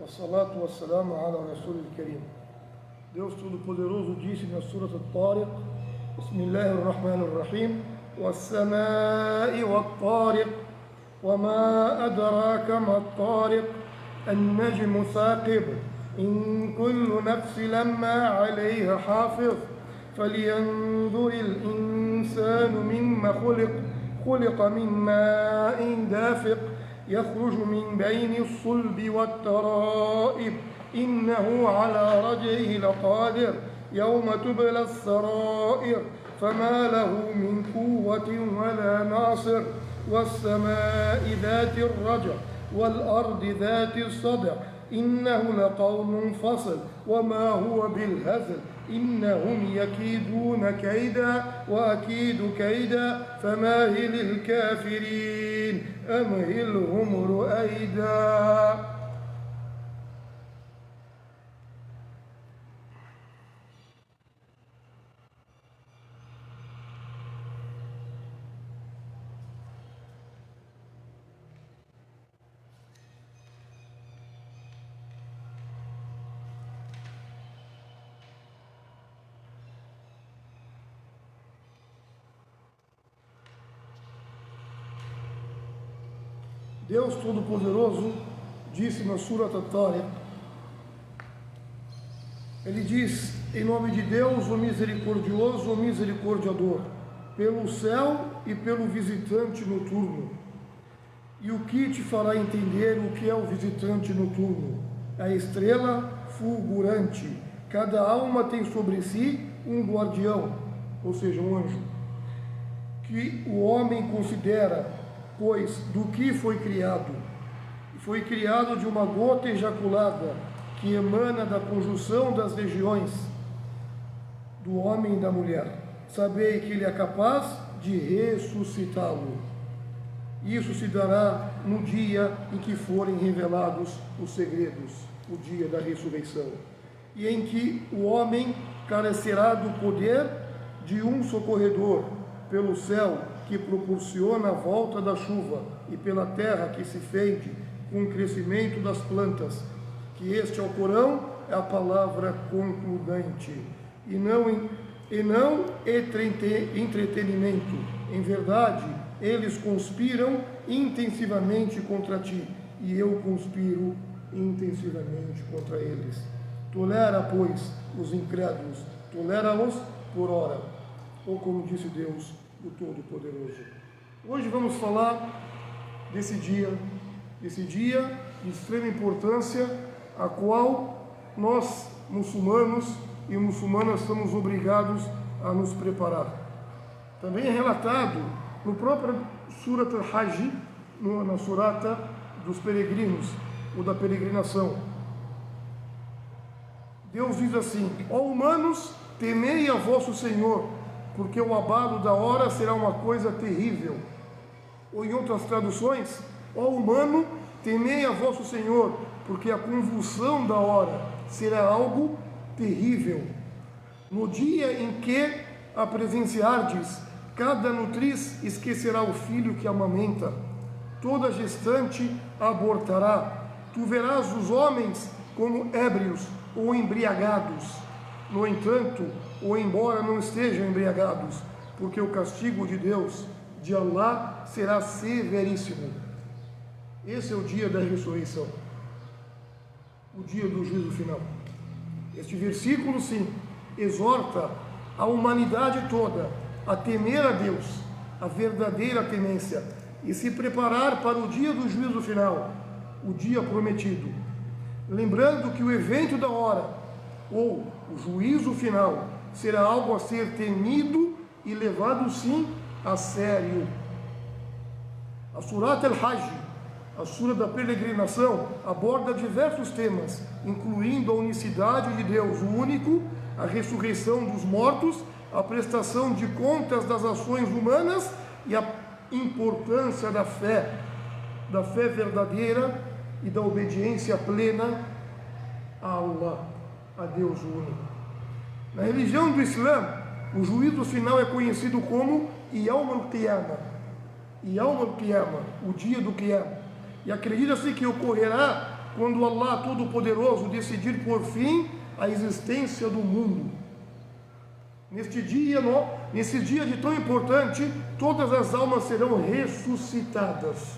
Wassalatu wassalamu ala Rasulil Karim. Deus Todo-Poderoso disse na Surat Al-Tariq, Bismillahirrahmanirrahim, Wassamai wat-Tariq, Wama adraka mat-Tariq, An-Najmu Thaqib, In kullu nafsin lamma alayha hafiz, فلينظر الإنسان مما خلق من ماء دافق يخرج من بين الصلب والترائب إنه على رجعه لقادر يوم تبلى السرائر فما له من قوة ولا ناصر والسماء ذات الرجع والأرض ذات الصدع إنه لقول فصل وما هو بالهزل إنهم يكيدون كيدا وأكيد كيدا فماهل الكافرين أمهلهم رؤيدا. Deus Todo-Poderoso disse na Surat Al-Tariq, ele diz, em nome de Deus, o misericordioso, o misericordiador, pelo céu e pelo visitante noturno. E o que te fará entender o que é o visitante noturno? A estrela fulgurante. Cada alma tem sobre si um guardião, ou seja, um anjo, que o homem considera, pois do que foi criado? Foi criado de uma gota ejaculada que emana da conjunção das regiões do homem e da mulher. Sabei que ele é capaz de ressuscitá-lo. Isso se dará no dia em que forem revelados os segredos, o dia da ressurreição, e em que o homem carecerá do poder de um socorredor pelo céu que proporciona a volta da chuva e pela terra que se fende com o crescimento das plantas, que este Alcorão é a palavra concludente e não entretenimento. Em verdade, eles conspiram intensivamente contra ti, e eu conspiro intensivamente contra eles. Tolera, pois, os incrédulos, tolera-os por hora, ou como disse Deus, o Todo-Poderoso. Hoje vamos falar desse dia de extrema importância, a qual nós, muçulmanos e muçulmanas, somos obrigados a nos preparar. Também é relatado no próprio Surat Al-Hajj, na surata dos peregrinos, ou da peregrinação. Deus diz assim: ó humanos, temei a vosso Senhor, porque o abalo da hora será uma coisa terrível. Ou em outras traduções, ó humano, temei a vosso Senhor, porque a convulsão da hora será algo terrível. No dia em que a presenciardes, cada nutriz esquecerá o filho que amamenta, toda gestante abortará. Tu verás os homens como ébrios ou embriagados. No entanto, ou embora não estejam embriagados, porque o castigo de Deus, de Allah, será severíssimo. Esse é o dia da ressurreição, o dia do juízo final. Este versículo, sim, exorta a humanidade toda a temer a Deus, a verdadeira temência, e se preparar para o dia do juízo final, o dia prometido. Lembrando que o evento da hora, ou o juízo final, será algo a ser temido e levado sim a sério. A Surat Al-Hajj, a sura da peregrinação, aborda diversos temas, incluindo a unicidade de Deus, o único, a ressurreição dos mortos, a prestação de contas das ações humanas e a importância da fé verdadeira e da obediência plena a Allah, a Deus único. Na religião do Islã, o juízo final é conhecido como Yawm al-Qiyamah, o dia do Qiyamah, e acredita-se que ocorrerá quando Allah Todo-Poderoso decidir por fim a existência do mundo. Nesse dia de tão importante, todas as almas serão ressuscitadas.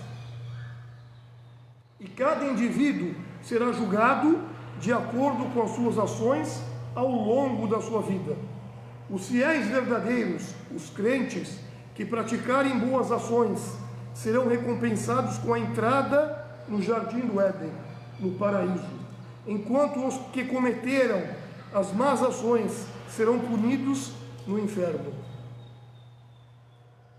E cada indivíduo será julgado de acordo com as suas ações ao longo da sua vida. Os fiéis verdadeiros, os crentes, que praticarem boas ações, serão recompensados com a entrada no jardim do Éden, no paraíso, enquanto os que cometeram as más ações serão punidos no inferno.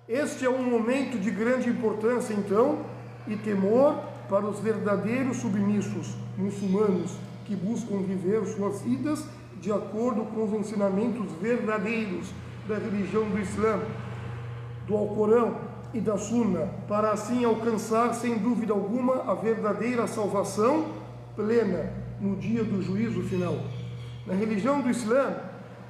Este é um momento de grande importância, então, e temor para os verdadeiros submissos muçulmanos que buscam viver suas vidas de acordo com os ensinamentos verdadeiros da religião do Islã, do Alcorão e da Sunna, para assim alcançar, sem dúvida alguma, a verdadeira salvação plena no dia do juízo final. Na religião do Islã,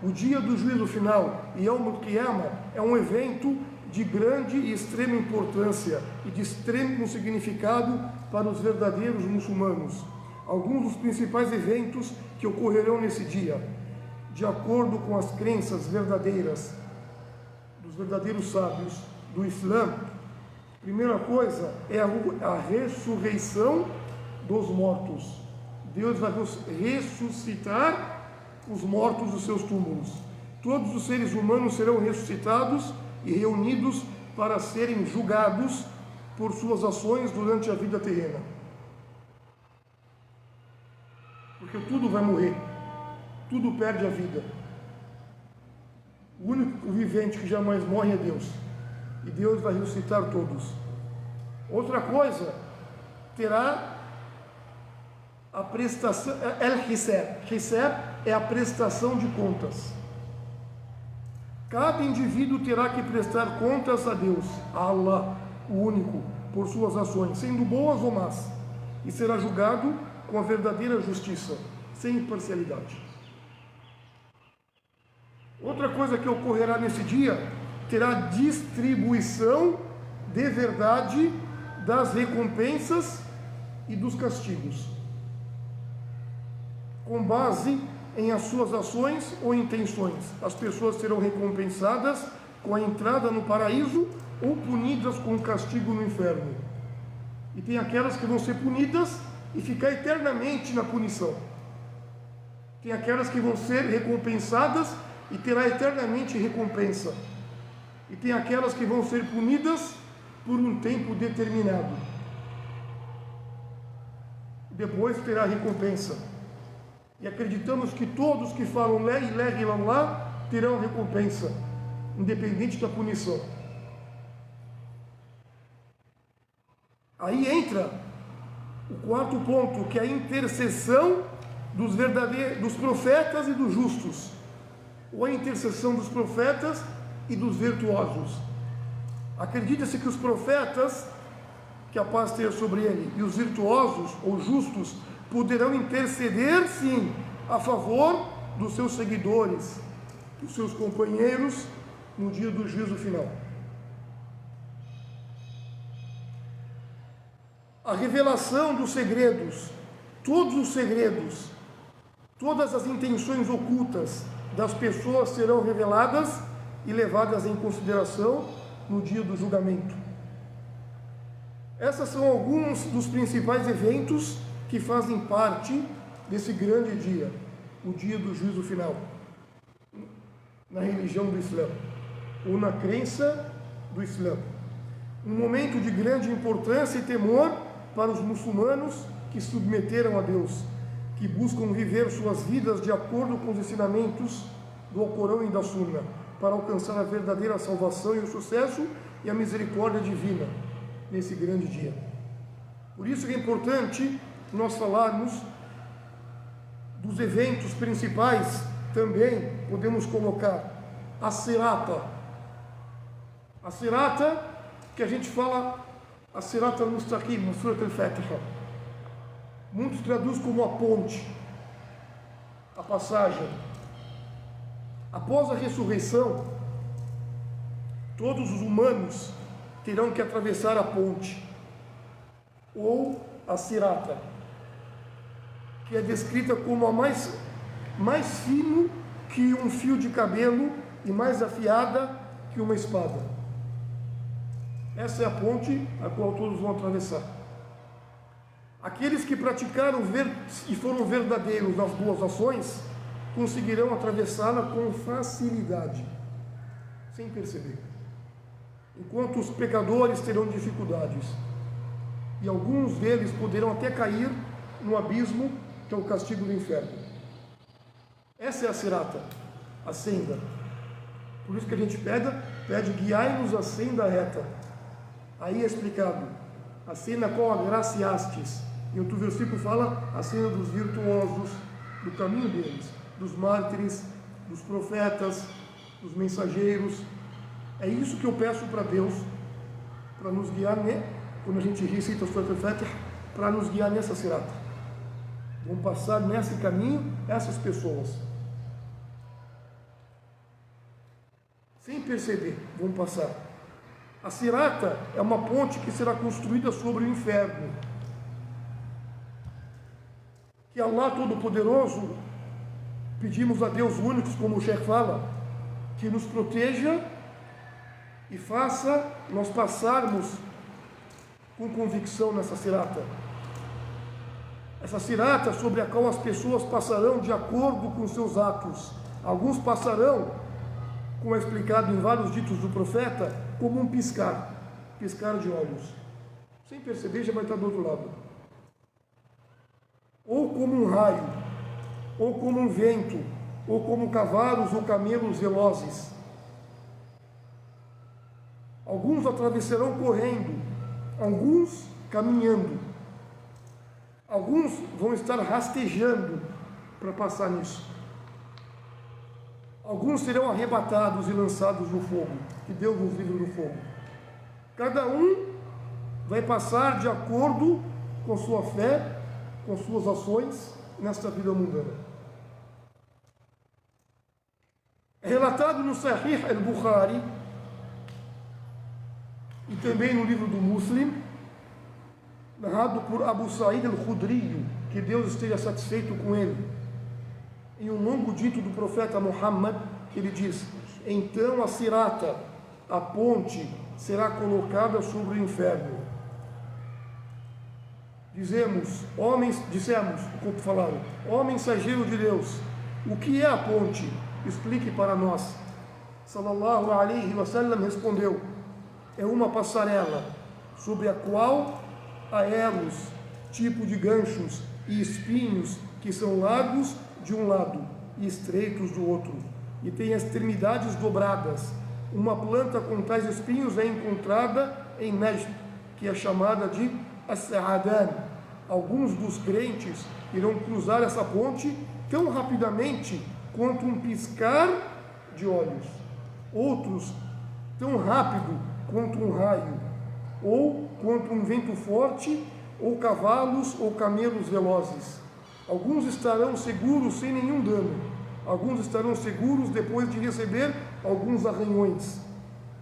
o dia do juízo final, Yawm al-Qiyamah, é um evento de grande e extrema importância e de extremo significado para os verdadeiros muçulmanos. Alguns dos principais eventos que ocorrerão nesse dia, de acordo com as crenças verdadeiras dos verdadeiros sábios do Islã. Primeira coisa é a ressurreição dos mortos. Deus vai ressuscitar os mortos dos seus túmulos. Todos os seres humanos serão ressuscitados e reunidos para serem julgados por suas ações durante a vida terrena. Porque tudo vai morrer, tudo perde a vida. O único vivente que jamais morre é Deus, e Deus vai ressuscitar todos. Outra coisa, terá a prestação, el-Hisab. Hisab é a prestação de contas. Cada indivíduo terá que prestar contas a Deus, a Allah, o único, por suas ações, sendo boas ou más, e será julgado com a verdadeira justiça, sem imparcialidade. Outra coisa que ocorrerá nesse dia, terá distribuição de verdade das recompensas e dos castigos, com base em as suas ações ou intenções. As pessoas serão recompensadas com a entrada no paraíso ou punidas com o castigo no inferno. E tem aquelas que vão ser punidas e ficar eternamente na punição. Tem aquelas que vão ser recompensadas e terá eternamente recompensa. E tem aquelas que vão ser punidas por um tempo determinado. Depois terá recompensa. E acreditamos que todos que falam La ilaha illallah terão recompensa, independente da punição. Aí entra o quarto ponto, que é a intercessão dos profetas e dos justos, ou a intercessão dos profetas e dos virtuosos. Acredita-se que os profetas, que a paz esteja sobre ele, e os virtuosos ou justos poderão interceder, sim, a favor dos seus seguidores, dos seus companheiros, no dia do juízo final. A revelação dos segredos, todos os segredos, todas as intenções ocultas das pessoas serão reveladas e levadas em consideração no dia do julgamento. Esses são alguns dos principais eventos que fazem parte desse grande dia, o dia do juízo final, na religião do Islã, ou na crença do Islã. Um momento de grande importância e temor para os muçulmanos que se submeteram a Deus, que buscam viver suas vidas de acordo com os ensinamentos do Alcorão e da Sunna, para alcançar a verdadeira salvação e o sucesso e a misericórdia divina nesse grande dia. Por isso que é importante nós falarmos dos eventos principais. Também podemos colocar a Sirata. A Sirata, que a gente fala, a Sirata al-Mustaqim, no Surat al-Fatiha. Muitos traduzem como a ponte, a passagem. Após a ressurreição, todos os humanos terão que atravessar a ponte, ou a Sirata. que é descrita como a mais fino que um fio de cabelo e mais afiada que uma espada. Essa é a ponte a qual todos vão atravessar. Aqueles que praticaram e foram verdadeiros nas boas ações conseguirão atravessá-la com facilidade, sem perceber. Enquanto os pecadores terão dificuldades. E alguns deles poderão até cair no abismo, que é o castigo do inferno. Essa é a sirata, a senda. Por isso que a gente pede guiai-nos a senda reta. Aí é explicado a senda qual agraciastes. E outro versículo fala a senda dos virtuosos, do caminho deles, dos mártires, dos profetas, dos mensageiros. É isso que eu peço para Deus, para nos guiar, quando a gente recita o Surat al-Fatiha, para nos guiar nessa sirata. Vão passar nesse caminho essas pessoas. Sem perceber, vão passar. A sirata é uma ponte que será construída sobre o inferno. Que Allah Todo-Poderoso, pedimos a Deus único, como o Sheikh fala, que nos proteja e faça nós passarmos com convicção nessa sirata. Essa sirata sobre a qual as pessoas passarão de acordo com seus atos. Alguns passarão, como é explicado em vários ditos do profeta, como um piscar de olhos. Sem perceber, já vai estar do outro lado. Ou como um raio, ou como um vento, ou como cavalos ou camelos velozes. Alguns atravessarão correndo, alguns caminhando, alguns vão estar rastejando para passar nisso. Alguns serão arrebatados e lançados no fogo, que Deus nos livre do fogo. Cada um vai passar de acordo com sua fé, com suas ações nesta vida mundana. É relatado no Sahih al-Bukhari e também no livro do Muslim, narrado por Abu Sa'id al-Khudri, que Deus esteja satisfeito com ele, em um longo dito do profeta Muhammad, que ele diz: então a sirata, a ponte, será colocada sobre o inferno. Dissemos, ó mensageiro de Deus, o que é a ponte? Explique para nós. Sallallahu alaihi wasallam respondeu: é uma passarela sobre a qual há elos, tipo de ganchos e espinhos que são largos de um lado e estreitos do outro, e tem extremidades dobradas. Uma planta com tais espinhos é encontrada em Najd, que é chamada de As-Sa'adan. Alguns dos crentes irão cruzar essa ponte tão rapidamente quanto um piscar de olhos. Outros tão rápido quanto um raio, ou quanto um vento forte, ou cavalos ou camelos velozes. Alguns estarão seguros sem nenhum dano. Alguns estarão seguros depois de receber alguns arranhões.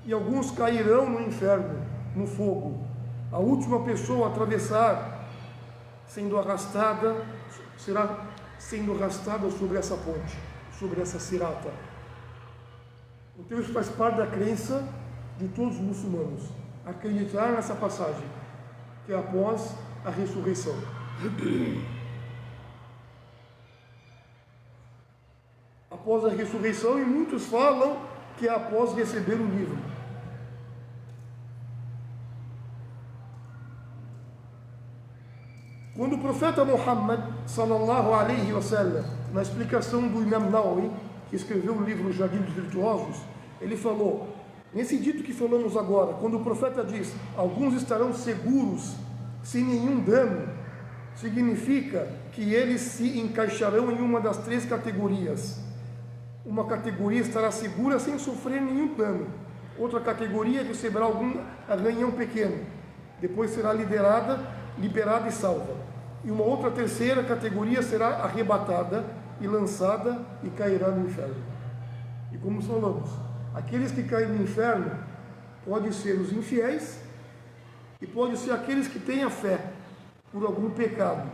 E alguns cairão no inferno, no fogo. A última pessoa a atravessar, será sendo arrastada sobre essa ponte, sobre essa sirata. Então isso faz parte da crença de todos os muçulmanos, acreditar nessa passagem, que é após a ressurreição. Após a ressurreição, e muitos falam que é após receber o livro. Quando o profeta Muhammad, sallallahu alaihi wasallam, na explicação do Imam Nawawi, que escreveu o livro Jardim dos Virtuosos, ele falou, nesse dito que falamos agora, quando o profeta diz, alguns estarão seguros, sem nenhum dano, significa que eles se encaixarão em uma das três categorias. Uma categoria estará segura sem sofrer nenhum dano. Outra categoria receberá algum arranhão pequeno. Depois será liberada e salva. E uma outra terceira categoria será arrebatada e lançada e cairá no inferno. E como falamos, aqueles que caem no inferno podem ser os infiéis e podem ser aqueles que têm a fé por algum pecado.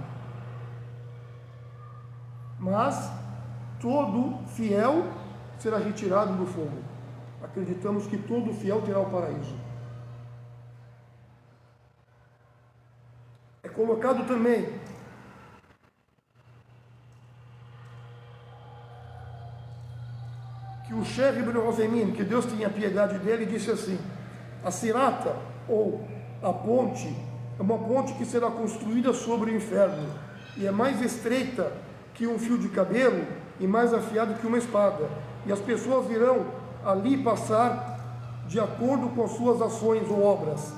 mas todo fiel será retirado do fogo. Acreditamos que todo fiel terá o paraíso. É colocado também que o Sheikh Ibn Uthaymin, que Deus tenha piedade dele, disse assim: a sirata, ou a ponte, é uma ponte que será construída sobre o inferno, e é mais estreita que um fio de cabelo e mais afiado que uma espada, e as pessoas irão ali passar de acordo com as suas ações ou obras.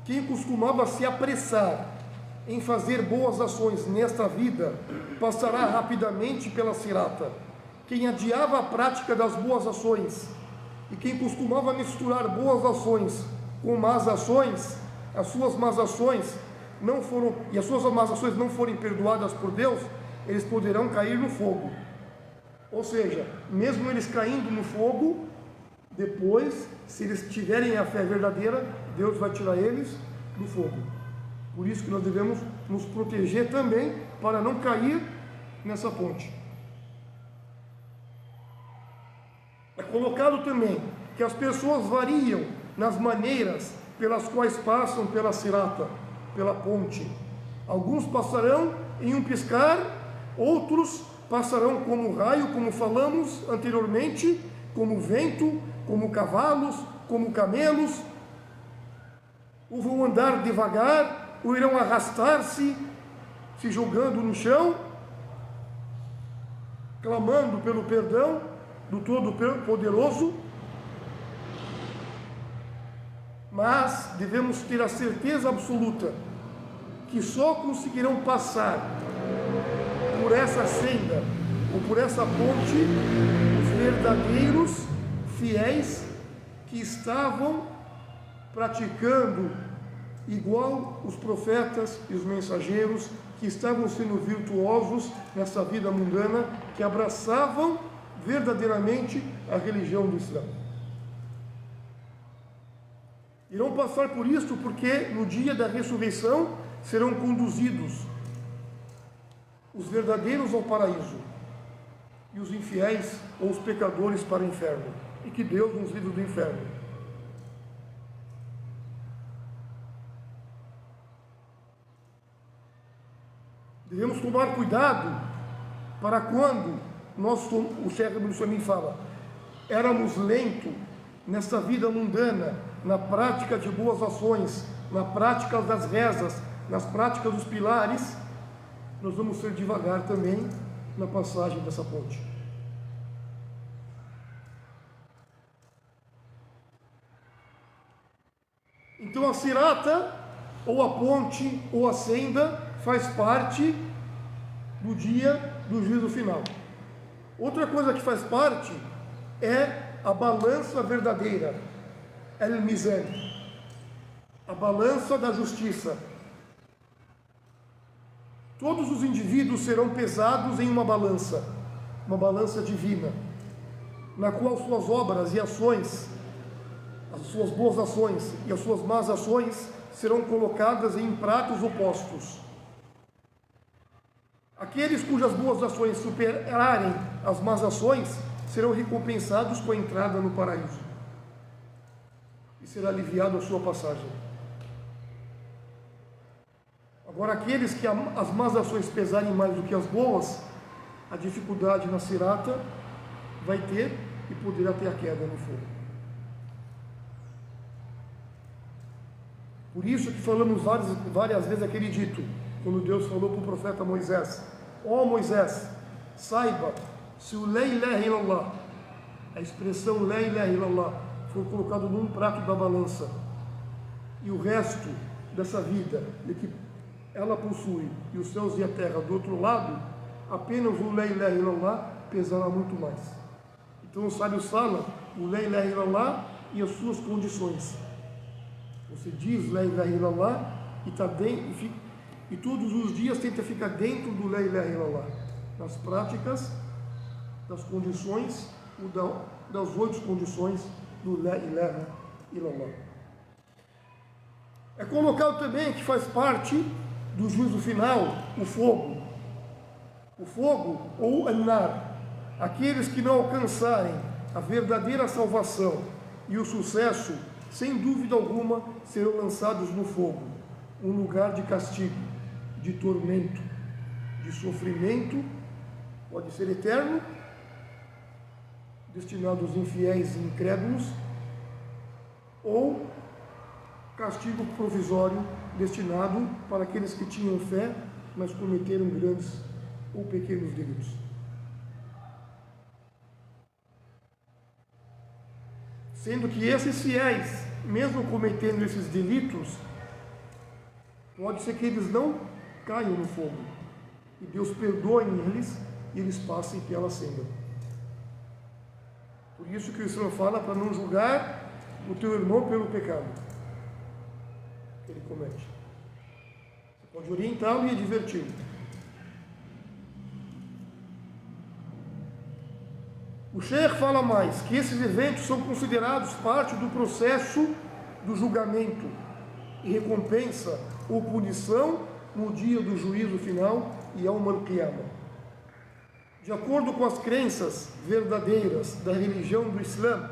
Quem costumava se apressar em fazer boas ações nesta vida, passará rapidamente pela sirata. Quem adiava a prática das boas ações, e quem costumava misturar boas ações com más ações, as suas más ações não forem perdoadas por Deus, eles poderão cair no fogo. Ou seja, mesmo eles caindo no fogo, depois, se eles tiverem a fé verdadeira, Deus vai tirar eles do fogo. Por isso que nós devemos nos proteger também, para não cair nessa ponte. É colocado também que as pessoas variam nas maneiras pelas quais passam pela sirata, pela ponte. Alguns passarão em um piscar, outros passarão como raio, como falamos anteriormente, como vento, como cavalos, como camelos, ou vão andar devagar, ou irão arrastar-se, se jogando no chão, clamando pelo perdão do Todo-Poderoso. Mas devemos ter a certeza absoluta que só conseguirão passar por essa senda ou por essa ponte os verdadeiros fiéis que estavam praticando igual os profetas e os mensageiros, que estavam sendo virtuosos nessa vida mundana, que abraçavam verdadeiramente a religião do Islã. Irão passar por isso porque no dia da ressurreição serão conduzidos os verdadeiros ao paraíso e os infiéis ou os pecadores para o inferno, e que Deus nos livre do inferno. Devemos tomar cuidado para quando o Sheikh Ibn Uthaymin fala, éramos lentos nessa vida mundana, na prática de boas ações, na prática das rezas, nas práticas dos pilares, nós vamos ser devagar também na passagem dessa ponte. Então a sirata, ou a ponte, ou a senda, faz parte do dia do juízo final. Outra coisa que faz parte é a balança verdadeira, el-mizan, a balança da justiça. Todos os indivíduos serão pesados em uma balança divina, na qual suas obras e ações, as suas boas ações e as suas más ações serão colocadas em pratos opostos. Aqueles cujas boas ações superarem as más ações serão recompensados com a entrada no paraíso, e será aliviado a sua passagem. Agora, aqueles que as más ações pesarem mais do que as boas, a dificuldade na sirata vai ter e poderá ter a queda no fogo. Por isso que falamos várias vezes aquele dito, quando Deus falou para o profeta Moisés: ó Moisés, saiba, se o la ilaha illallah, a expressão la ilaha illallah, for colocado num prato da balança, e o resto dessa vida de que ela possui, e os céus e a terra do outro lado, apenas o la ilaha illallah pesará muito mais. Então os sábios falam o la ilaha illallah e as suas condições. Você diz la ilaha illallah e está dentro, e todos os dias tenta ficar dentro do la ilaha illallah, nas práticas, das condições, das 8 condições do la ilaha illallah. É colocado também que faz parte do juízo final o fogo fogo ou an-nar, aqueles que não alcançarem a verdadeira salvação e o sucesso, sem dúvida alguma, serão lançados no fogo, um lugar de castigo, de tormento, de sofrimento, pode ser eterno, destinado aos infiéis e incrédulos, ou castigo provisório, destinado para aqueles que tinham fé, mas cometeram grandes ou pequenos delitos. Sendo que esses fiéis, mesmo cometendo esses delitos, pode ser que eles não caiam no fogo, e Deus perdoe eles e eles passem pela senda. Por isso que o Senhor fala para não julgar o teu irmão pelo pecado que ele comete. Você pode orientá-lo e adverti-lo. O Sheikh fala mais, que esses eventos são considerados parte do processo do julgamento e recompensa ou punição no dia do juízo final e Yawm al-Qiyamah. De acordo com as crenças verdadeiras da religião do Islã,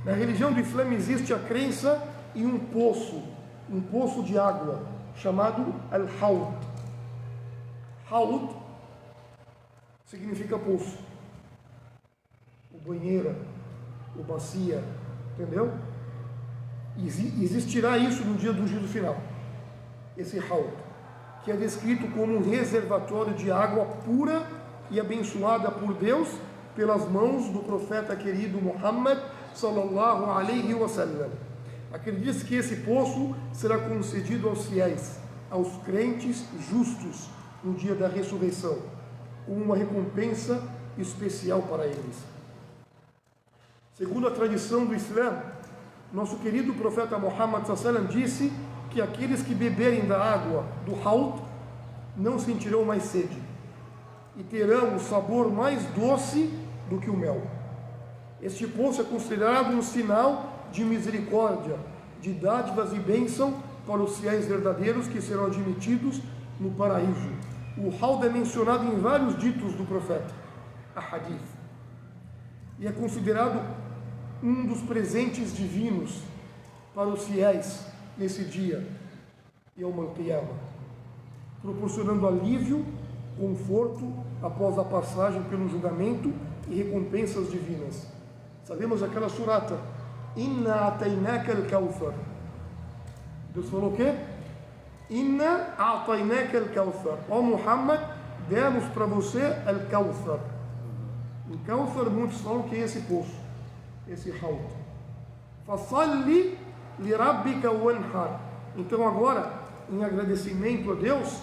na religião do Islã existe a crença em um poço de água, chamado Al-Hawd. Hawd significa poço, o banheira, o bacia, entendeu? Existirá isso no dia do juízo final, esse Hawd, que é descrito como um reservatório de água pura e abençoada por Deus pelas mãos do profeta querido Muhammad sallallahu alaihi wasallam. Acredita-se que esse poço será concedido aos fiéis, aos crentes justos no dia da ressurreição, como uma recompensa especial para eles. Segundo a tradição do Islã, nosso querido profeta Muhammad sallallahu alaihi wasallam disse que aqueles que beberem da água do Hawd não sentirão mais sede e terão o sabor mais doce do que o mel. Este poço é considerado um sinal de misericórdia, de dádivas e bênção para os fiéis verdadeiros que serão admitidos no paraíso. O Hawd é mencionado em vários ditos do profeta, a hadith, e é considerado um dos presentes divinos para os fiéis nesse dia, Yawm al-Qiyamah, proporcionando alívio, conforto após a passagem pelo julgamento e recompensas divinas. Sabemos aquela surata, Inna atainaka al-Kawthar. Deus falou o quê? Inna atainaka al-Kawthar. Ó Muhammad, demos para você al-Kawthar. O Kawthar, muitos falam que é esse poço, esse Hawd. Fasalli li rabbika wanhar. Então agora, em agradecimento a Deus,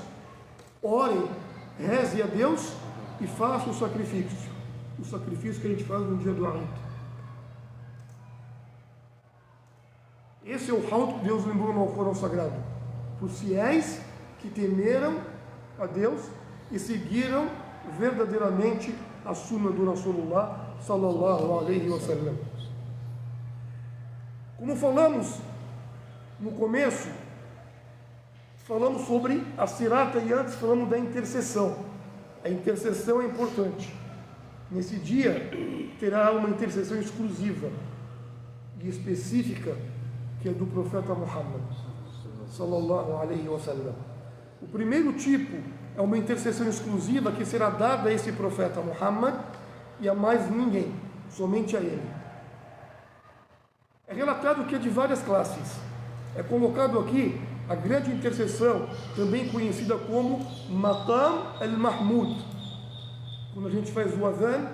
ore, reze a Deus e faça o sacrifício que a gente faz no dia do Eid. Esse é o Hawd que Deus lembrou no Alcorão Sagrado, para os fiéis que temeram a Deus e seguiram verdadeiramente a sunna do Rasulullah sallallahu alaihi wasallam. Como falamos no começo, falamos sobre a sirata e antes falamos da intercessão. A intercessão é importante. Nesse dia terá uma intercessão exclusiva e específica, que é do profeta Muhammad sallallahu alaihi wasallam. O primeiro tipo é uma intercessão exclusiva que será dada a esse profeta Muhammad e a mais ninguém, somente a ele. É relatado que é de várias classes. É colocado aqui a grande intercessão, também conhecida como Maqam al-Mahmud. Quando a gente faz o adhan,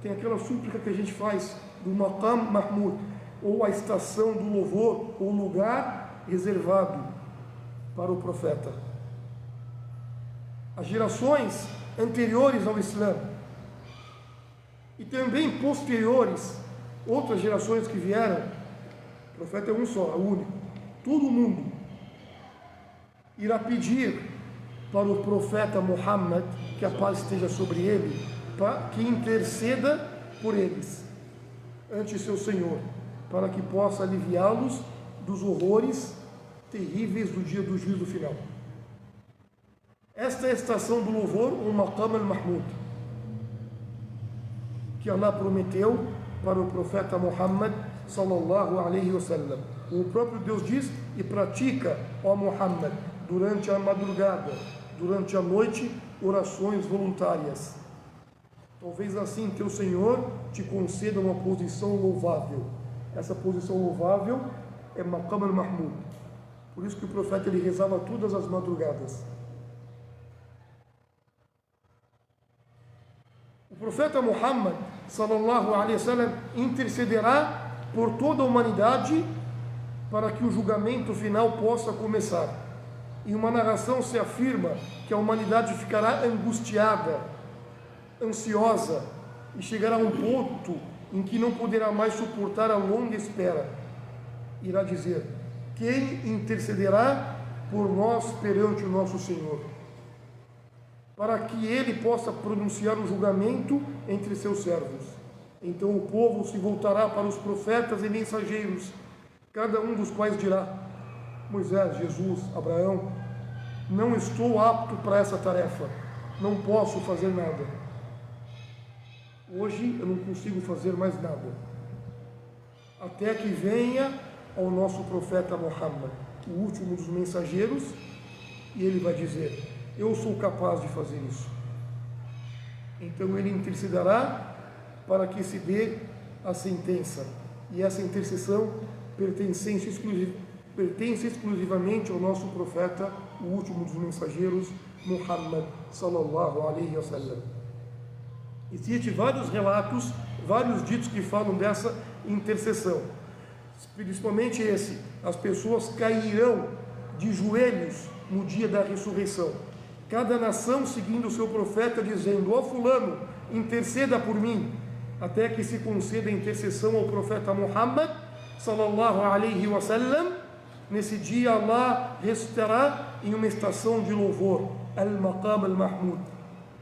tem aquela súplica que a gente faz do Maqam Mahmud, ou a estação do louvor, ou lugar reservado para o profeta. As gerações anteriores ao Islã e também posteriores, outras gerações que vieram, o profeta é um só, é o único. Todo mundo irá pedir para o profeta Muhammad, que a paz esteja sobre ele, para que interceda por eles ante seu Senhor, para que possa aliviá-los dos horrores terríveis do dia do juízo final. Esta é a estação do louvor, o Maqam al-Mahmud, que Allah prometeu para o profeta Muhammad sallallahu alaihi wasallam. O próprio Deus diz: e pratica, ó Muhammad, durante a madrugada, durante a noite, orações voluntárias. Talvez assim teu Senhor te conceda uma posição louvável. Essa posição louvável é Maqam al-Mahmud. Por isso que o profeta ele rezava todas as madrugadas. O profeta Muhammad sallallahu alaihi wasallam intercederá por toda a humanidade para que o julgamento final possa começar. Em uma narração se afirma que a humanidade ficará angustiada, ansiosa, e chegará a um ponto em que não poderá mais suportar a longa espera. Irá dizer: quem intercederá por nós perante o nosso Senhor, para que ele possa pronunciar o julgamento entre seus servos? Então o povo se voltará para os profetas e mensageiros, cada um dos quais dirá: Moisés, Jesus, Abraão, não estou apto para essa tarefa, não posso fazer nada. Hoje eu não consigo fazer mais nada, até que venha ao nosso profeta Muhammad, o último dos mensageiros, e ele vai dizer: eu sou capaz de fazer isso. Então ele intercederá para que se dê a sentença, e essa intercessão pertence exclusivamente ao nosso profeta, o último dos mensageiros, Muhammad sallallahu alaihi wasallam. Existem vários relatos, vários ditos que falam dessa intercessão, principalmente esse: as pessoas cairão de joelhos no dia da ressurreição, cada nação seguindo o seu profeta, dizendo: ó fulano, interceda por mim, até que se conceda a intercessão ao profeta Muhammad sallallahu alaihi wasallam. Nesse dia Allah ressuscitará em uma estação de louvor, al-Maqam al-Mahmud,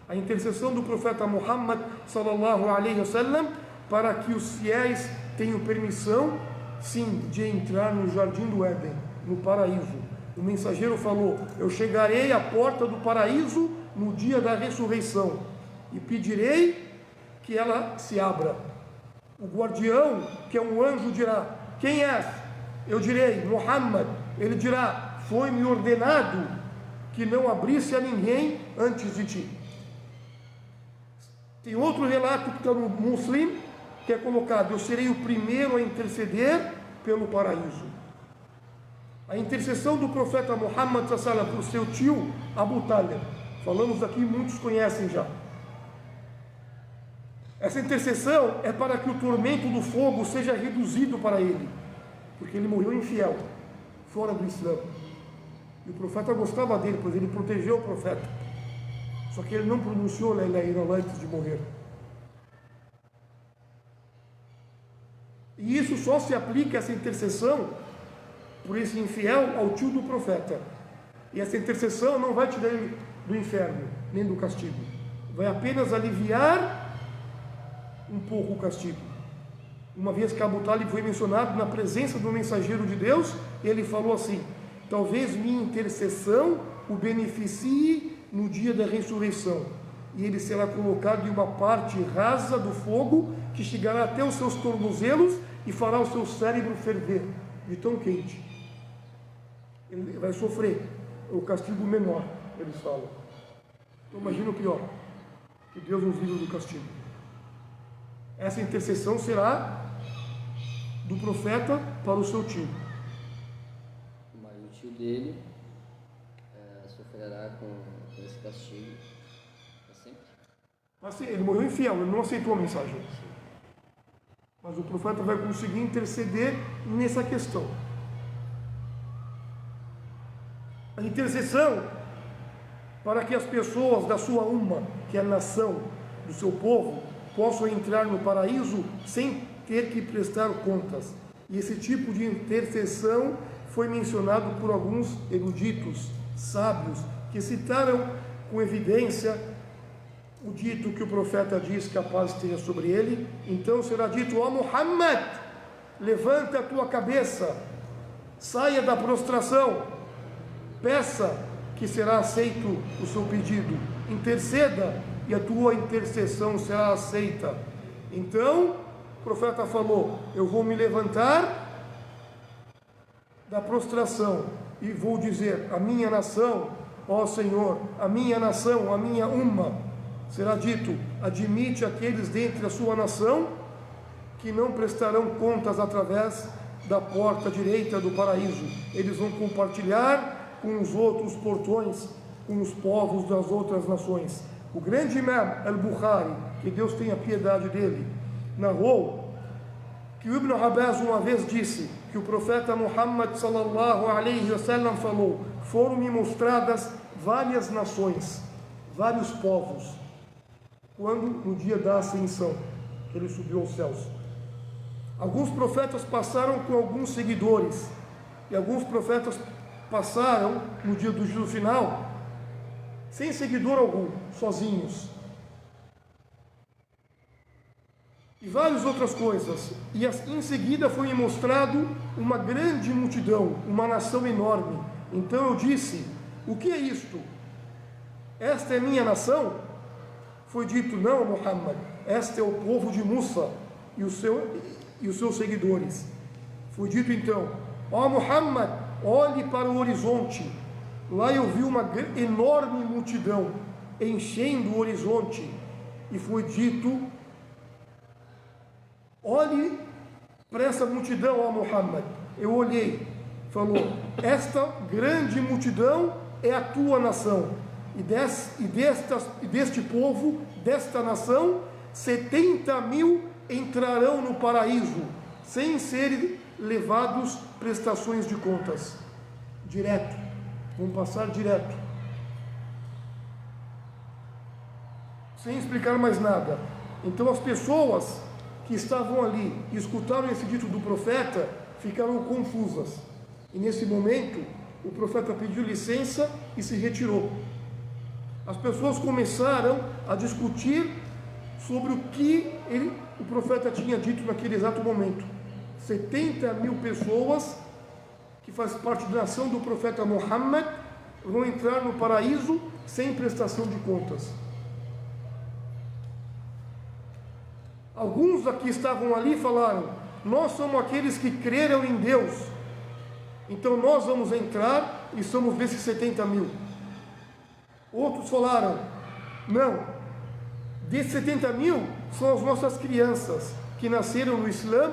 a intercessão do profeta Muhammad sallallahu alaihi wasallam, para que os fiéis tenham permissão, sim, de entrar no jardim do Éden, no paraíso. O mensageiro falou: eu chegarei à porta do paraíso no dia da ressurreição e pedirei que ela se abra. O guardião, que é um anjo, dirá: quem és? Eu direi: Muhammad. Ele dirá: foi-me ordenado que não abrisse a ninguém antes de ti. Tem outro relato que está no Muslim, que é colocado: eu serei o primeiro a interceder pelo paraíso. A intercessão do profeta Muhammad sallallahu por seu tio Abu Talib, falamos aqui, muitos conhecem já. Essa intercessão é para que o tormento do fogo seja reduzido para ele, porque ele morreu infiel, fora do Islã. E o profeta gostava dele, pois ele protegeu o profeta. Só que ele não pronunciou La ilaha illallah antes de morrer. E isso só se aplica, essa intercessão, por esse infiel, ao tio do profeta. E essa intercessão não vai tirar ele do inferno, nem do castigo. Vai apenas aliviar um pouco o castigo. Uma vez que Abu Talib foi mencionado na presença do mensageiro de Deus, ele falou assim: talvez minha intercessão o beneficie no dia da ressurreição, e ele será colocado em uma parte rasa do fogo que chegará até os seus tornozelos e fará o seu cérebro ferver de tão quente. Ele vai sofrer o castigo menor, eles falam. Então imagina o pior: que Deus nos livre do castigo. Essa intercessão será do profeta para o seu tio. Mas o tio dele sofrerá com esse castigo para sempre. Mas ele morreu infiel, ele não aceitou a mensagem. Mas o profeta vai conseguir interceder nessa questão. A intercessão para que as pessoas da sua umma, que é a nação do seu povo, possam entrar no paraíso sem ter que prestar contas. E esse tipo de intercessão foi mencionado por alguns eruditos, sábios, que citaram com evidência o dito que o profeta diz que a paz esteja sobre ele. Então será dito: ó Muhammad, levanta a tua cabeça, saia da prostração, peça que que será aceito o seu pedido. Interceda e a tua intercessão será aceita. Então, o profeta falou: eu vou me levantar da prostração e vou dizer: a minha nação, ó Senhor, a minha nação, a minha umma, será dito: admite aqueles dentre a sua nação que não prestarão contas através da porta direita do paraíso. Eles vão compartilhar com os outros portões, com os povos das outras nações. O grande Imam al-Bukhari, que Deus tenha piedade dele, narrou que o Ibn Abbas uma vez disse que o profeta Muhammad sallallahu alaihi wasallam falou: foram-me mostradas várias nações, vários povos, quando no dia da ascensão, que ele subiu aos céus. Alguns profetas passaram com alguns seguidores, e alguns profetas passaram no dia do juízo final sem seguidor algum, sozinhos. E várias outras coisas. E em seguida foi mostrado uma grande multidão, uma nação enorme. Então eu disse: o que é isto? Esta é minha nação? Foi dito: não, Muhammad, este é o povo de Musa e os seus seguidores. Foi dito então: ó Muhammad, olhe para o horizonte. Lá eu vi uma enorme multidão enchendo o horizonte. E foi dito: olhe para essa multidão, ó Muhammad. Eu olhei, falou: esta grande multidão é a tua nação. E deste povo, desta nação, 70.000 entrarão no paraíso, sem serem levados prestações de contas. Direto, vão passar direto, sem explicar mais nada. Então as pessoas que estavam ali e escutaram esse dito do profeta ficaram confusas. E nesse momento o profeta pediu licença e se retirou. As pessoas começaram a discutir sobre o que o profeta tinha dito naquele exato momento. 70.000 pessoas que fazem parte da nação do profeta Muhammad vão entrar no paraíso sem prestação de contas. Alguns aqui estavam ali falaram: nós somos aqueles que creram em Deus, então nós vamos entrar e somos desses 70.000. Outros falaram: não, desses 70.000 são as nossas crianças que nasceram no Islã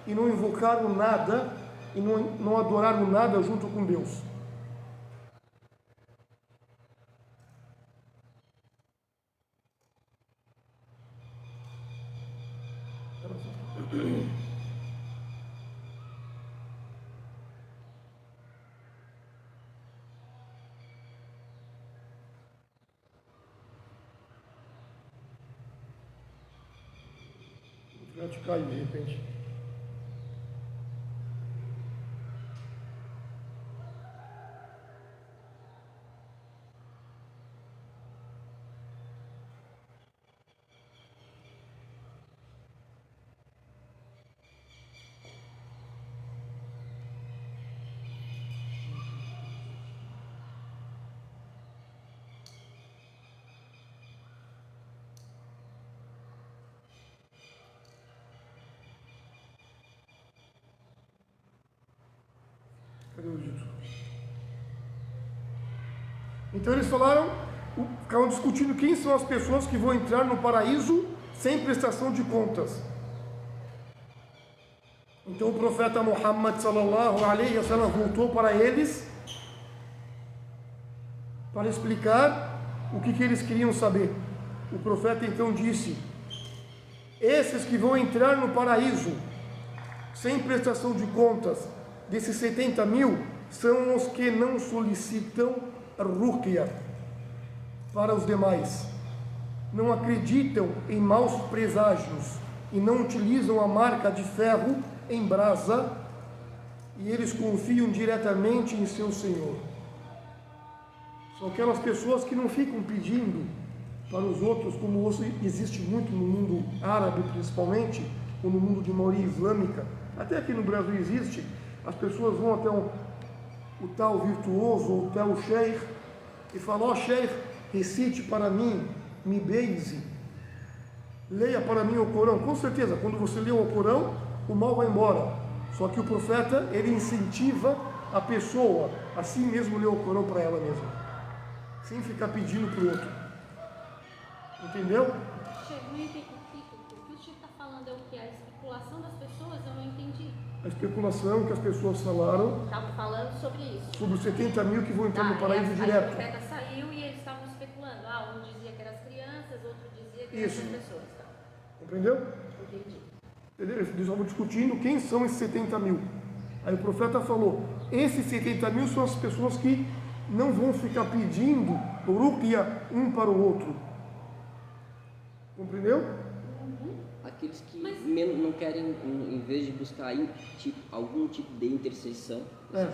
e não invocaram nada e não adoraram nada junto com Deus. Vai te cair de repente. Então eles ficaram discutindo quem são as pessoas que vão entrar no paraíso sem prestação de contas. Então o profeta Muhammad sallallahu alaihi wasallam voltou para eles para explicar o que eles queriam saber. O profeta então disse: esses que vão entrar no paraíso sem prestação de contas, desses 70.000, são os que não solicitam ruqya para os demais, não acreditam em maus preságios e não utilizam a marca de ferro em brasa, e eles confiam diretamente em seu Senhor. São aquelas pessoas que não ficam pedindo para os outros, como existe muito no mundo árabe principalmente, ou no mundo de maioria islâmica. Até aqui no Brasil existe. As pessoas vão até o tal virtuoso, ou até o sheikh, e fala: ó Sheikh, recite para mim, me beize, leia para mim o Corão. Com certeza, quando você lê o Corão, o mal vai embora. Só que o profeta, ele incentiva a pessoa a si mesmo ler o Corão para ela mesma, sem ficar pedindo para o outro. Entendeu? Sheikh, não entendi. O que o Sheikh está falando é o que? A especulação das pessoas? Eu não entendi. A especulação que as pessoas falaram Estavam falando sobre isso. sobre os 70 mil que vão entrar no paraíso Aí direto. o profeta saiu e eles estavam especulando. Um dizia que eram as crianças, outro dizia que eram as Isso. pessoas. Tá? Entendeu? Entendi. Entendeu? Eles estavam discutindo quem são esses 70 mil. Aí o profeta falou: esses 70 mil são as pessoas que não vão ficar pedindo ruqya um para o outro. Compreendeu? Aqueles que Mas- não querem, em vez de buscar algum tipo de intercessão, É.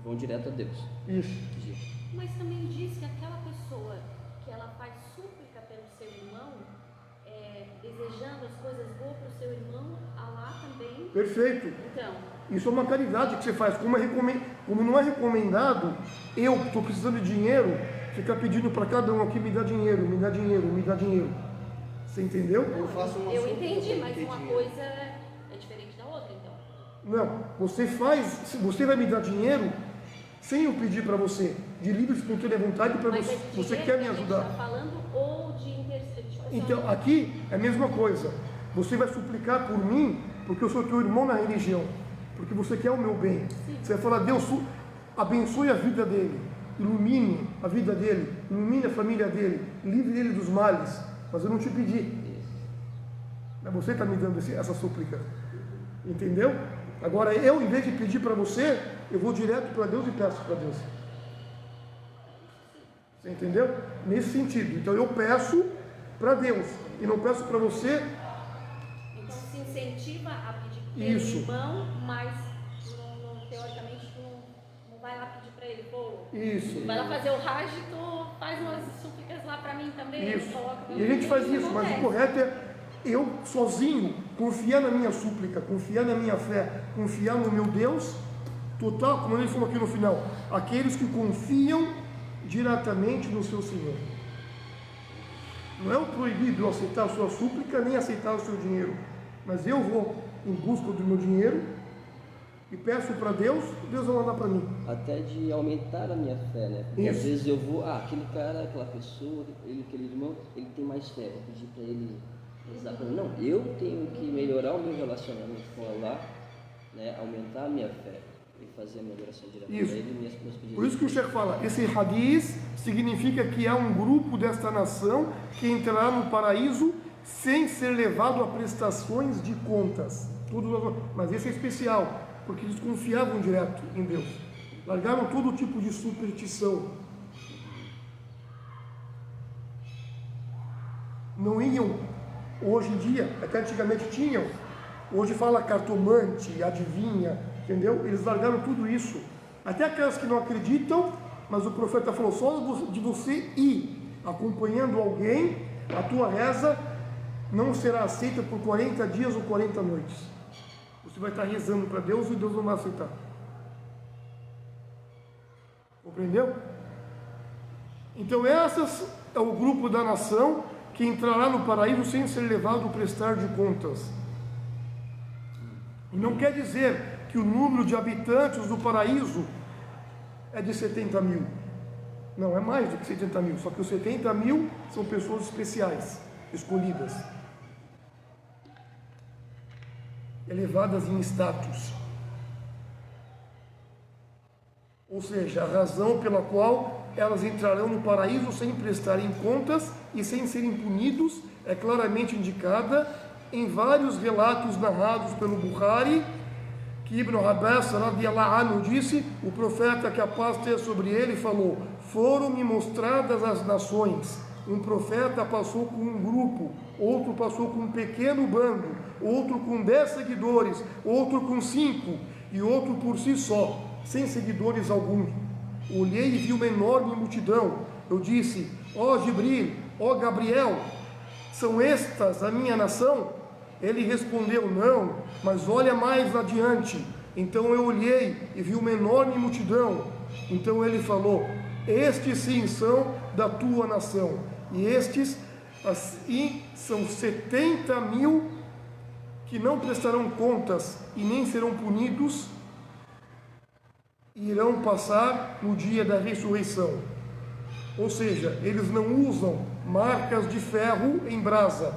vão direto a Deus. Isso. Mas também diz que aquela pessoa que ela faz súplica pelo seu irmão, desejando as coisas boas para o seu irmão, Allah também. Perfeito. Então, Isso é uma caridade que você faz. Como não é recomendado, eu estou precisando de dinheiro, ficar pedindo para cada um aqui: me dá dinheiro, me dá dinheiro, me dá dinheiro. Você entendeu? Eu faço uma eu súplica entendi, sem mas ter uma dinheiro. coisa é diferente da outra, então. Não, você vai me dar dinheiro sem eu pedir para você, de livre e espontânea vontade, para Mas você, é de você dinheiro quer me que a gente ajudar. está falando ou de intercessão? Então, aqui é a mesma coisa. Você vai suplicar por mim, porque eu sou teu irmão na religião, porque você quer o meu bem. Você vai falar: Deus, abençoe a vida dele, ilumine a vida dele, ilumine a família dele, livre ele dos males. Mas eu não te pedi. Mas você está me dando essa súplica. Entendeu? Agora, eu, em vez de pedir para você, eu vou direto para Deus e peço para Deus. Você entendeu? Nesse sentido. Então, eu peço para Deus e não peço para você. Então se incentiva a pedir pelo Isso. irmão, mas teoricamente não vai lá pedir para ele, pô, Isso. vai lá fazer o Hajj, tu faz umas súplicas lá para mim também. Isso. Coloca meu E a gente nome, faz não isso, mas o acontece. correto é eu sozinho confiar na minha súplica, confiar na minha fé, confiar no meu Deus total, como ele falou aqui no final, aqueles que confiam diretamente no seu Senhor. Não é o proibido eu aceitar a sua súplica, nem aceitar o seu dinheiro, mas eu vou em busca do meu dinheiro e peço para Deus, Deus vai mandar para mim. Até de aumentar a minha fé, né? Porque às Isso. vezes eu vou, aquele cara, aquela pessoa, aquele irmão, ele tem mais fé, vou pedir para ele rezar para mim. Não, eu tenho que melhorar o meu relacionamento com Allah, né? Aumentar a minha fé e fazer a minha oração direta para Isso. ele e meus pedidos. Por isso que o Sheikh fala, esse hadith significa que há um grupo desta nação que entrará no paraíso sem ser levado a prestações de contas. Mas esse é especial, porque eles confiavam direto em Deus. Largaram todo tipo de superstição. Não iam, hoje em dia, até antigamente tinham, hoje fala cartomante, adivinha, entendeu? Eles largaram tudo isso. Até aquelas que não acreditam, mas o profeta falou: só de você ir acompanhando alguém, a tua reza não será aceita por 40 dias ou 40 noites. Você vai estar rezando para Deus e Deus não vai aceitar. Compreendeu? Então essas é o grupo da nação que entrará no paraíso sem ser levado a prestar de contas. E não quer dizer que o número de habitantes do paraíso é de 70 mil. Não, é mais do que 70 mil. Só que os 70 mil são pessoas especiais, escolhidas, elevadas em status. Ou seja, a razão pela qual elas entrarão no paraíso sem prestarem contas e sem serem punidos é claramente indicada em vários relatos narrados pelo Bukhari, que Ibn Abbas radiyallahu anhu disse: o profeta, que a paz tenha sobre ele, falou: foram-me mostradas as nações. Um profeta passou com um grupo, outro passou com um pequeno bando, outro com 10 seguidores, outro com 5 e outro por si só, sem seguidores algum. Olhei e vi uma enorme multidão. Eu disse: ó Jibril, ó Gabriel, são estas a minha nação? Ele respondeu: não, mas olha mais adiante. Então eu olhei e vi uma enorme multidão. Então ele falou: estes sim são da tua nação, e estes assim são 70.000 que não prestarão contas e nem serão punidos, e irão passar no dia da ressurreição. Ou seja, eles não usam marcas de ferro em brasa.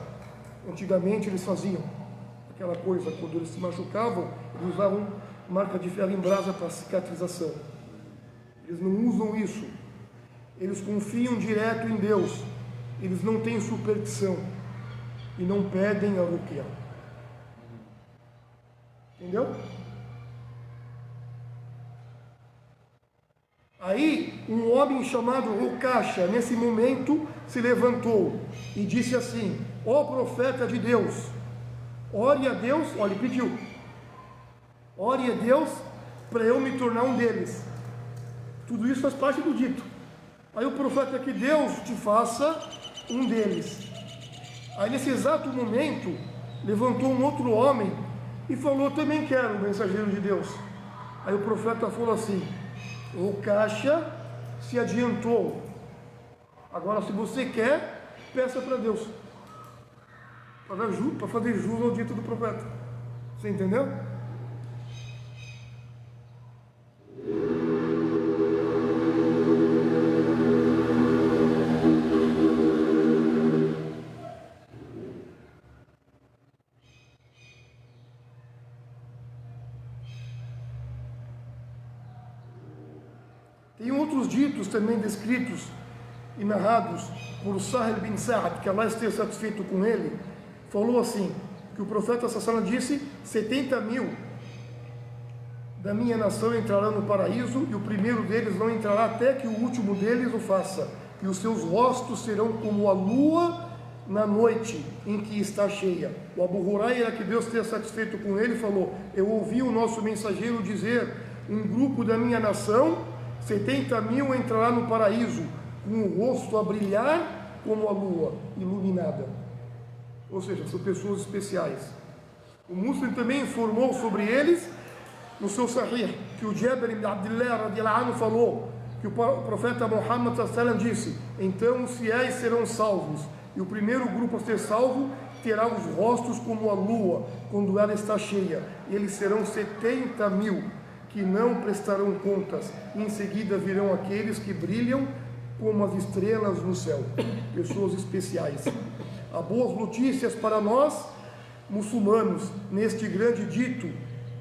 Antigamente eles faziam aquela coisa, quando eles se machucavam, eles usavam marca de ferro em brasa para cicatrização. Eles não usam isso. Eles confiam direto em Deus. Eles não têm superstição e não pedem a ruqya. Entendeu? Aí um homem chamado Ukasha, nesse momento, se levantou e disse assim: ó profeta de Deus, ore a Deus, olha, ele pediu, ore a Deus para eu me tornar um deles. Tudo isso faz parte do dito. Aí o profeta, que Deus te faça um deles. Aí nesse exato momento levantou um outro homem e falou: também quero o mensageiro de Deus. Aí o profeta falou assim: o Caixa se adiantou. Agora, se você quer, peça para Deus, para fazer jus ao dito do profeta. Você entendeu? Tem outros ditos também descritos e narrados por Sahel bin Sa'ad, que Allah esteja satisfeito com ele, falou assim, que o profeta Sassana disse: 70.000 da minha nação entrarão no paraíso, e o primeiro deles não entrará até que o último deles o faça, e os seus rostos serão como a lua na noite em que está cheia. O Abu Huraira, que Deus esteja satisfeito com ele, falou: eu ouvi o nosso mensageiro dizer: um grupo da minha nação, 70.000 entrará no paraíso, com o rosto a brilhar como a lua iluminada. Ou seja, são pessoas especiais. O Muslim também informou sobre eles no seu Sahih, que o Jabir ibn Abdullah radiyallahu anhu falou que o profeta Muhammad sallallahu alaihi disse: então os fiéis serão salvos, e o primeiro grupo a ser salvo terá os rostos como a lua quando ela está cheia, e eles serão 70.000 que não prestarão contas. Em seguida virão aqueles que brilham como as estrelas no céu, pessoas especiais. Há boas notícias para nós, muçulmanos, neste grande dito,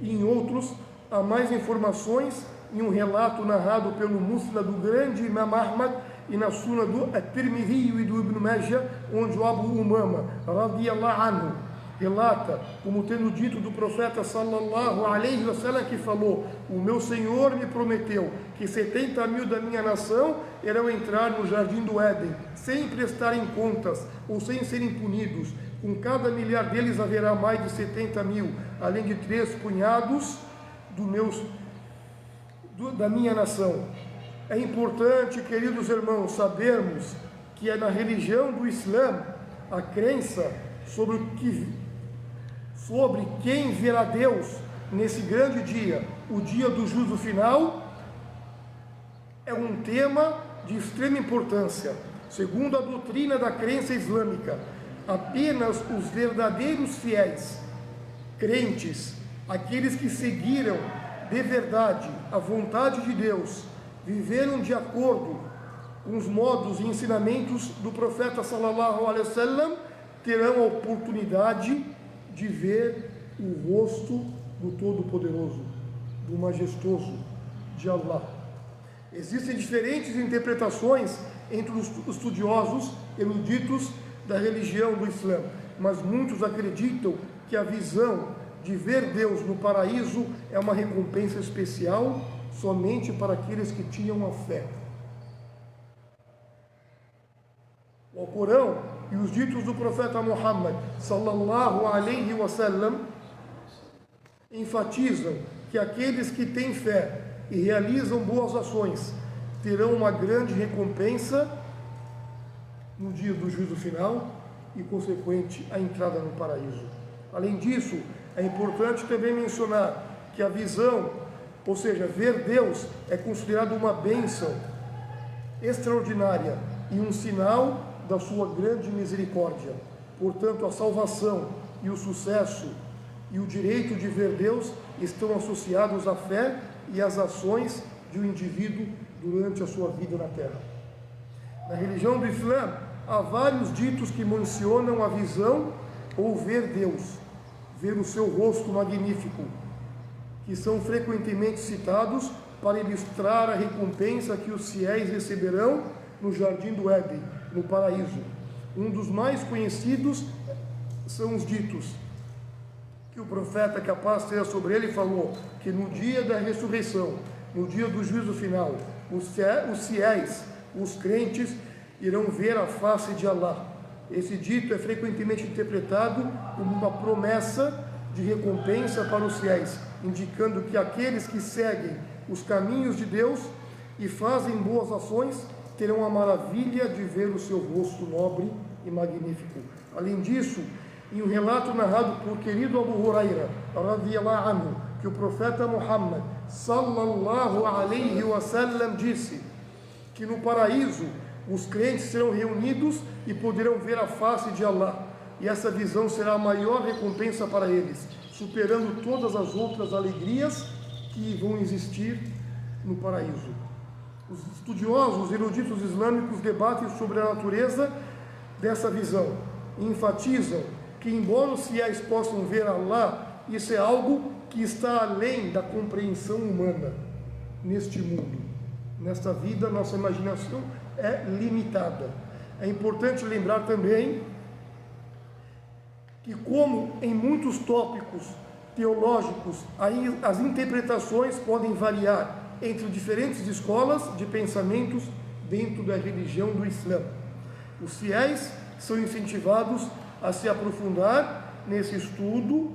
e em outros há mais informações em um relato narrado pelo Musnad do grande Imam Ahmad e na Sunna do At-Tirmidhi e do Ibn Majah, onde o Abu Umama radiyallahu anhu relata como tendo dito do profeta sallallahu alaihi wasallam, que falou: o meu Senhor me prometeu que 70.000 da minha nação irão entrar no jardim do Éden sem prestarem contas ou sem serem punidos. Com cada milhar deles haverá mais de 70.000, além de 3 punhados da minha nação. É importante, queridos irmãos, sabermos que é na religião do Islã a crença sobre quem verá Deus nesse grande dia, o dia do juízo final, é um tema de extrema importância. Segundo a doutrina da crença islâmica, apenas os verdadeiros fiéis, crentes, aqueles que seguiram de verdade a vontade de Deus, viveram de acordo com os modos e ensinamentos do profeta sallallahu alaihi wasallam, terão a oportunidade de ver o rosto do Todo-Poderoso, do Majestoso, de Allah. Existem diferentes interpretações entre os estudiosos eruditos da religião do Islã, mas muitos acreditam que a visão de ver Deus no paraíso é uma recompensa especial somente para aqueles que tinham a fé. O Corão e os ditos do profeta Muhammad sallallahu alaihi wasallam enfatizam que aqueles que têm fé e realizam boas ações terão uma grande recompensa no dia do juízo final e consequente a entrada no paraíso. Além disso, é importante também mencionar que a visão, ou seja, ver Deus, é considerado uma bênção extraordinária e um sinal da sua grande misericórdia. Portanto, a salvação e o sucesso e o direito de ver Deus estão associados à fé e às ações de um indivíduo durante a sua vida na terra. Na religião do Islã, há vários ditos que mencionam a visão ou ver Deus, ver o seu rosto magnífico, que são frequentemente citados para ilustrar a recompensa que os fiéis receberão no Jardim do Éden, no paraíso. Um dos mais conhecidos são os ditos que o profeta, que a paz seja sobre ele, falou que no dia da ressurreição, no dia do juízo final, os fiéis, os crentes, irão ver a face de Allah. Esse dito é frequentemente interpretado como uma promessa de recompensa para os fiéis, indicando que aqueles que seguem os caminhos de Deus e fazem boas ações terão a maravilha de ver o seu rosto nobre e magnífico. Além disso, em um relato narrado por querido Abu Huraira, radiyallahu anhu, que o profeta Muhammad sallallahu alaihi wasallam disse que no paraíso os crentes serão reunidos e poderão ver a face de Allah, e essa visão será a maior recompensa para eles, superando todas as outras alegrias que vão existir no paraíso. Os estudiosos eruditos islâmicos debatem sobre a natureza dessa visão e enfatizam que, embora os fiéis possam ver Allah, isso é algo que está além da compreensão humana neste mundo. Nesta vida, nossa imaginação é limitada. É importante lembrar também que, como em muitos tópicos teológicos, as interpretações podem variar entre diferentes escolas de pensamentos dentro da religião do Islã. Os fiéis são incentivados a se aprofundar nesse estudo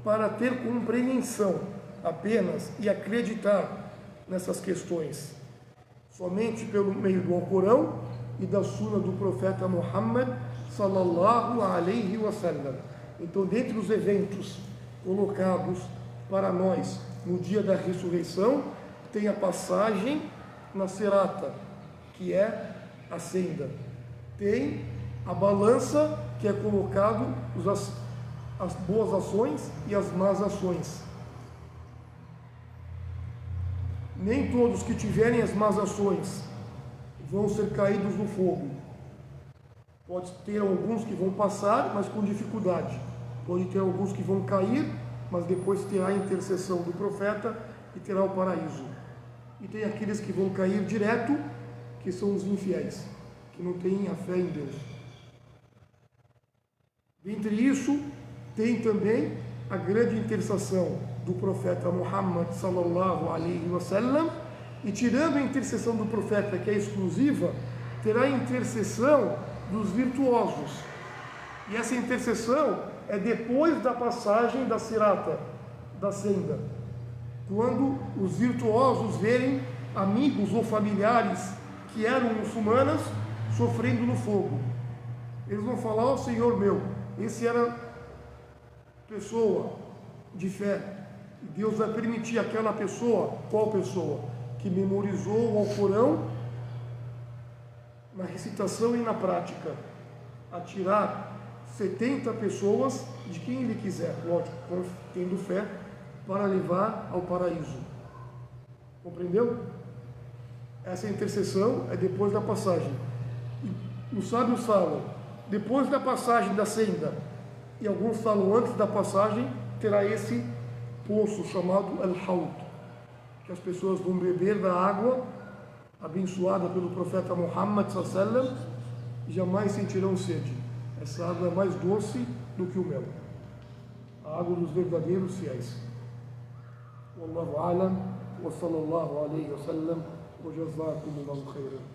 para ter compreensão apenas e acreditar nessas questões somente pelo meio do Alcorão e da Sunna do profeta Muhammad sallallahu alaihi wasallam. Então, dentre os eventos colocados para nós no dia da ressurreição, tem a passagem na Serata, que é a senda. Tem a balança, que é colocado as boas ações e as más ações. Nem todos que tiverem as más ações vão ser caídos no fogo. Pode ter alguns que vão passar, mas com dificuldade. Pode ter alguns que vão cair, mas depois terá a intercessão do profeta e terá o paraíso. E tem aqueles que vão cair direto, que são os infiéis, que não têm a fé em Deus. Dentre isso, tem também a grande intercessão do profeta Muhammad sallallahu alaihi wasallam, e tirando a intercessão do profeta, que é exclusiva, terá a intercessão dos virtuosos. E essa intercessão é depois da passagem da Sirata, da senda, quando os virtuosos verem amigos ou familiares que eram muçulmanas sofrendo no fogo. Eles vão falar: ó Senhor meu, esse era pessoa de fé, e Deus vai permitir aquela pessoa, qual pessoa? Que memorizou o Alcorão na recitação e na prática, a tirar 70 pessoas de quem ele quiser, lógico, tendo fé, para levar ao paraíso. Compreendeu? Essa intercessão é depois da passagem. E os sábios falam, depois da passagem da senda, e alguns falam antes da passagem, terá esse poço chamado Al-Hawd, que as pessoas vão beber da água abençoada pelo profeta Muhammad sallallahu alaihi wasallam e jamais sentirão sede. Essa água é mais doce do que o mel, a água dos verdadeiros fiéis. Wallahu a'lam wa sallallahu alaihi wasallam wa jazakumullahu khairan.